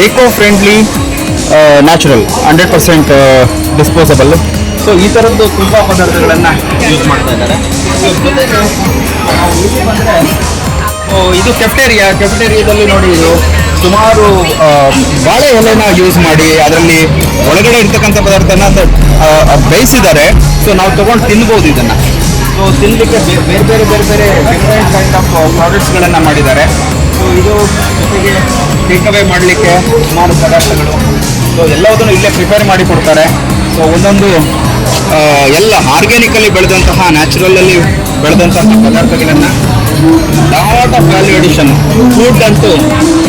ಏಕೋ friendly, natural, 100% disposable. So ಈ ಥರದ್ದು ತುಂಬ ಪದಾರ್ಥಗಳನ್ನು ಯೂಸ್ ಮಾಡ್ತಾ ಇದ್ದಾರೆ. ಜೊತೆಗೆ ನಾವು ಇಲ್ಲಿ ಬಂದರೆ ಇದು ಕೆಫೆಟೇರಿಯಾದಲ್ಲಿ ನೋಡಿ, ಇದು ಸುಮಾರು ಬಾಳೆ ಎಲೆನ ಯೂಸ್ ಮಾಡಿ ಅದರಲ್ಲಿ ಒಳಗಡೆ ಇರ್ತಕ್ಕಂಥ ಪದಾರ್ಥನ ಬೇಯಿಸಿದ್ದಾರೆ. ಸೊ ನಾವು ತೊಗೊಂಡು ತಿನ್ಬೋದು ಇದನ್ನು. ಸೊ ತಿನ್ನಲಿಕ್ಕೆ ಬೇರೆ ಡಿಫ್ರೆಂಟ್ ಕೈಂಡ್ ಆಫ್ ಪ್ರಾಡಕ್ಟ್ಸ್ಗಳನ್ನು ಮಾಡಿದ್ದಾರೆ. ಸೊ ಇದು ಜೊತೆಗೆ ಟೇಕ್ ಅವೇ ಮಾಡಲಿಕ್ಕೆ ಸುಮಾರು ಪದಾರ್ಥಗಳು. ಸೊ ಎಲ್ಲದನ್ನು ಇಲ್ಲೇ ಪ್ರಿಪೇರ್ ಮಾಡಿ ಕೊಡ್ತಾರೆ. ಸೊ ಒಂದೊಂದು ಎಲ್ಲ ಆರ್ಗ್ಯಾನಿಕಲಿ ಬೆಳೆದಂತಹ, ನ್ಯಾಚುರಲಲ್ಲಿ ಬೆಳೆದಂತಹ ಪದಾರ್ಥಗಳನ್ನು, lot of value addition food ಅಂತೂ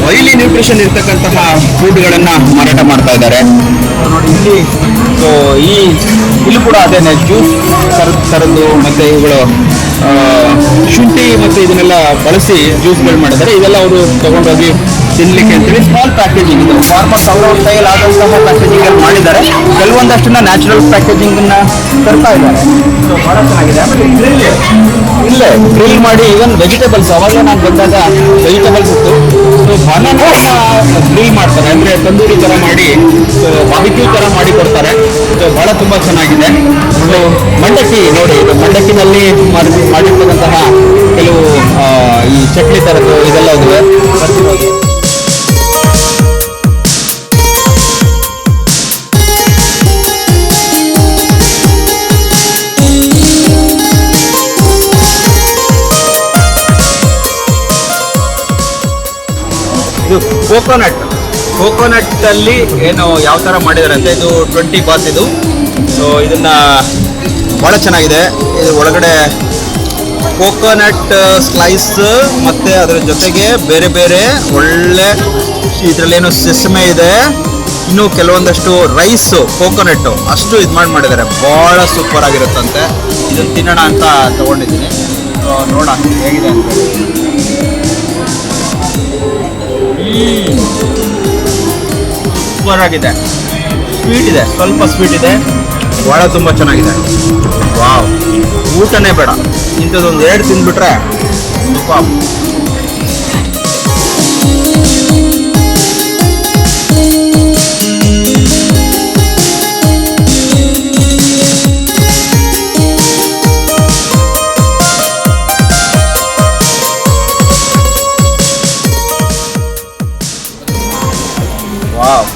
ಹೈಲಿ ನ್ಯೂಟ್ರಿಷನ್ ಇರ್ತಕ್ಕಂತಹ ಫುಡ್ಗಳನ್ನು ಮಾರಾಟ ಮಾಡ್ತಾ ಇದ್ದಾರೆ. ನೋಡಿ ಇಲ್ಲಿ, ಸೊ ಇಲ್ಲಿ ಕೂಡ ಅದೇನೆ ಜ್ಯೂಸ್ ಥರದ್ದು ಮತ್ತು ಇವುಗಳು ಶುಂಠಿ ಮತ್ತು ಇದನ್ನೆಲ್ಲ ಬಳಸಿ ಜ್ಯೂಸ್ಗಳು ಮಾಡಿದ್ದಾರೆ. ಇದೆಲ್ಲ ಅವರು ತೊಗೊಂಡೋಗಿ ತಿನ್ನಲಿಕ್ಕೆ ಅಂತೇಳಿ ಸ್ಮಾಲ್ ಪ್ಯಾಕೇಜಿಂಗ್, ಇದು ಫಾರ್ಮರ್ಸ್ ಅವರ ಕೈಯಲ್ಲಿ ಆದಂತಹ ಪ್ಯಾಕೇಜಿಂಗ್ ಅಲ್ಲಿ ಮಾಡಿದ್ದಾರೆ. ಕೆಲವೊಂದಷ್ಟನ್ನ ನ್ಯಾಚುರಲ್ ಪ್ಯಾಕೇಜಿಂಗನ್ನು ತರ್ತಾ ಇದ್ದಾರೆ. ಸೊ ಭಾಳ ಚೆನ್ನಾಗಿದೆ. ಆಮೇಲೆ ಇಲ್ಲೇ ಗ್ರಿಲ್ ಮಾಡಿ ಈವನ್ ವೆಜಿಟೇಬಲ್ಸ್, ಅವಾಗಲೇ ನಾನು ಬಂದಾಗ ವೆಜಿಟೇಬಲ್ಸ್ ಇತ್ತು. ಸೊ ಬನಾನಾ ಗ್ರಿಲ್ ಮಾಡ್ತಾರೆ, ಅಂದರೆ ತಂದೂರಿ ಥರ ಮಾಡಿ, ಸೊ ಬಾರ್ಬಿಕ್ಯೂ ಥರ ಮಾಡಿ ಕೊಡ್ತಾರೆ. ಸೊ ಭಾಳ ತುಂಬ ಚೆನ್ನಾಗಿದೆ. ಸೊ ಮಂಡಕ್ಕಿ ನೋಡಿ, ಇದು ಮಂಡಕ್ಕಿನಲ್ಲಿ ಮಾಡಿರ್ತಕ್ಕಂತಹ ಕೆಲವು ಈ ಚಟ್ನಿ ಥರದ್ದು ಇದೆಲ್ಲ ಇದುವೆ. ಇದು ಕೋಕೋನಟ್ ಅಲ್ಲಿ ಏನು ಯಾವ ಥರ ಮಾಡಿದ್ದಾರೆ ಅಂತ, ಇದು 20 ಬಾತ್ ಇದು. ಸೊ ಇದನ್ನ ಭಾಳ ಚೆನ್ನಾಗಿದೆ. ಇದು ಒಳಗಡೆ ಕೋಕೋನಟ್ ಸ್ಲೈಸ್ ಮತ್ತು ಅದರ ಜೊತೆಗೆ ಬೇರೆ ಒಳ್ಳೆ ಇದರಲ್ಲೇನೋ ಸೆಸಮೆ ಇದೆ, ಇನ್ನೂ ಕೆಲವೊಂದಷ್ಟು ರೈಸು, ಕೋಕೋನಟ್ಟು ಅಷ್ಟು ಇದು ಮಾಡಿದ್ದಾರೆ. ಭಾಳ ಸೂಪರ್ ಆಗಿರುತ್ತಂತೆ. ಇದನ್ನು ತಿನ್ನೋಣ ಅಂತ ತೊಗೊಂಡಿದ್ದೀನಿ. ನೋಡೋಣ ಹೇಗಿದೆ ಅಂತ. ಸೂಪರ್ ಆಗಿದೆ. ಸ್ವೀಟ್ ಇದೆ, ಸ್ವಲ್ಪ ಸ್ವೀಟ್ ಇದೆ, ಭಾಳ ತುಂಬ ಚೆನ್ನಾಗಿದೆ. ವಾವ್, ಊಟನೇ ಬೇಡ, ಇಂಥದ್ದೊಂದು 2 ತಿಂದ್ಬಿಟ್ರೆ ಸೂಪರ್. ವಾವ್,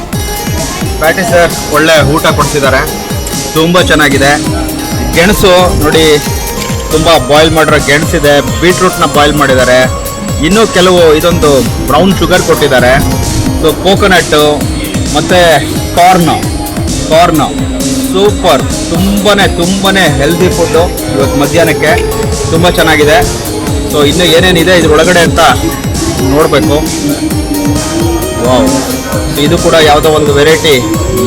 ಪ್ಯಾಟಿ ಸರ್ ಒಳ್ಳೆ ಊಟ ಕೊಡ್ತಿದ್ದಾರೆ, ತುಂಬ ಚೆನ್ನಾಗಿದೆ. ಗೆಣಸು ನೋಡಿ, ತುಂಬ ಬಾಯ್ಲ್ ಮಾಡಿರೋ ಗೆಣಸಿದೆ. ಬೀಟ್ರೂಟ್ನ ಬಾಯ್ಲ್ ಮಾಡಿದ್ದಾರೆ. ಇನ್ನೂ ಕೆಲವು ಇದೊಂದು ಬ್ರೌನ್ ಶುಗರ್ ಕೊಟ್ಟಿದ್ದಾರೆ. ಸೊ ಕೋಕೋನಟ್ಟು ಮತ್ತು ಕಾರ್ನ್ ಸೂಪರ್. ತುಂಬಾ ಹೆಲ್ದಿ ಫುಡ್ಡು ಇವತ್ತು ಮಧ್ಯಾಹ್ನಕ್ಕೆ. ತುಂಬ ಚೆನ್ನಾಗಿದೆ. ಸೊ ಇನ್ನೂ ಏನೇನಿದೆ ಇದ್ರ ಒಳಗಡೆ ಅಂತ ನೋಡಬೇಕು. ವಾವ್, ಇದು ಕೂಡ ಯಾವುದೋ ಒಂದು ವೆರೈಟಿ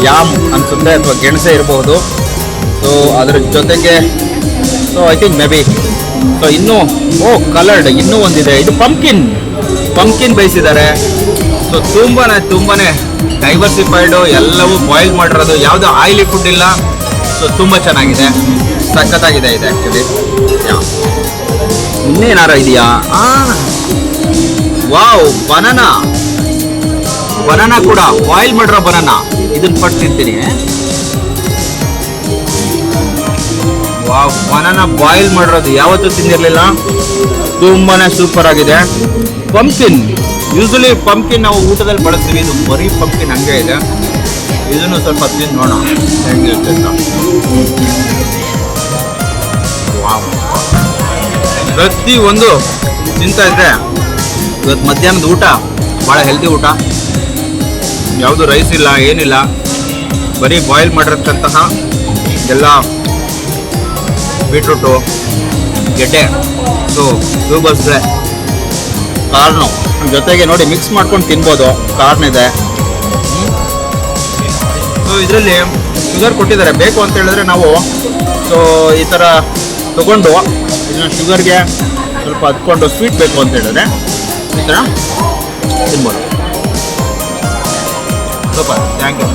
ಯಾಮ್ ಅನಿಸುತ್ತೆ, ಅಥವಾ ಗೆಣಸೆ ಇರಬಹುದು. ಸೊ ಅದರ ಜೊತೆಗೆ so I think may be. So ಇನ್ನೂ ಕಲರ್ಡ್ ಇನ್ನೂ ಒಂದಿದೆ, ಇದು ಪಂಪ್ಕಿನ್ ಬೇಯಿಸಿದ್ದಾರೆ. ಸೊ ತುಂಬಾ ಡೈವರ್ಸಿಫೈಡು, ಎಲ್ಲವೂ ಬಾಯ್ಲ್ ಮಾಡಿರೋದು, ಯಾವುದೋ ಆಯಿಲಿ ಫುಡ್ ಇಲ್ಲ. ಸೊ ತುಂಬ ಚೆನ್ನಾಗಿದೆ, ಸಖತ್ತಾಗಿದೆ ಇದೆ ಆ್ಯಕ್ಚುಲಿ. ಇನ್ನೇನಾರ ಇದೆಯಾ? ವಾವ್, ಬನಾನಾ ಕೂಡ ಬಾಯ್ಲ್ ಮಾಡಿರೋ ಬನಾನಾ, ಇದನ್ನ ಪಟ್ಟು ತಿಂತೀನಿ. ವಾವ್, ಬನಾನಾ ಬಾಯ್ಲ್ ಮಾಡಿರೋದು ಯಾವತ್ತೂ ತಿಂದಿರಲಿಲ್ಲ. ತುಂಬಾನೇ ಸೂಪರ್ ಆಗಿದೆ. ಪಂಪ್ಕಿನ್, ಯೂಶಲಿ ಪಂಪ್ಕಿನ್ ನಾವು ಊಟದಲ್ಲಿ ಬಳಸ್ತೀವಿ, ಇದು ಬರೀ ಪಂಪ್ಕಿನ್ ಹಂಗೆ ಇದೆ. ಇದನ್ನು ಸ್ವಲ್ಪ ತಿಂದು ನೋಡೋಣ ಹೆಂಗಿರುತ್ತೆ ಅಂತ. ವಾವ್, ಪ್ರತಿ ಒಂದು ತಿಂತಾ ಇದ್ರೆ ಇವತ್ತು ಮಧ್ಯಾಹ್ನದ ಊಟ ಭಾಳ ಹೆಲ್ದಿ ಊಟ. ಯಾವುದು ರೈಸ್ ಇಲ್ಲ, ಏನಿಲ್ಲ, ಬರೀ ಬಾಯ್ಲ್ ಮಾಡಿರ್ತಕ್ಕಂತಹ ಎಲ್ಲ ಬೀಟ್ರೂಟು, ಗೆಡ್ಡೆ, ಸೊ ಟ್ಯೂಬರ್ಸ್ಗೆ, ಕಾರ್ನು ಜೊತೆಗೆ ನೋಡಿ ಮಿಕ್ಸ್ ಮಾಡ್ಕೊಂಡು ತಿನ್ಬೋದು. ಕಾರ್ನ್ ಇದೆ. ಸೊ ಇದರಲ್ಲಿ ಶುಗರ್ ಕೊಟ್ಟಿದ್ದಾರೆ. ಬೇಕು ಅಂತ ಹೇಳಿದ್ರೆ ನಾವು ಸೊ ಈ ಥರ ತಗೊಂಡು ಇದನ್ನು ಶುಗರ್ಗೆ ಸ್ವಲ್ಪ ಹತ್ಕೊಂಡು, ಸ್ವೀಟ್ ಬೇಕು ಅಂತ ಹೇಳಿದ್ರೆ ಈ ಥರ ತಿನ್ಬೋದು. Super, thank you.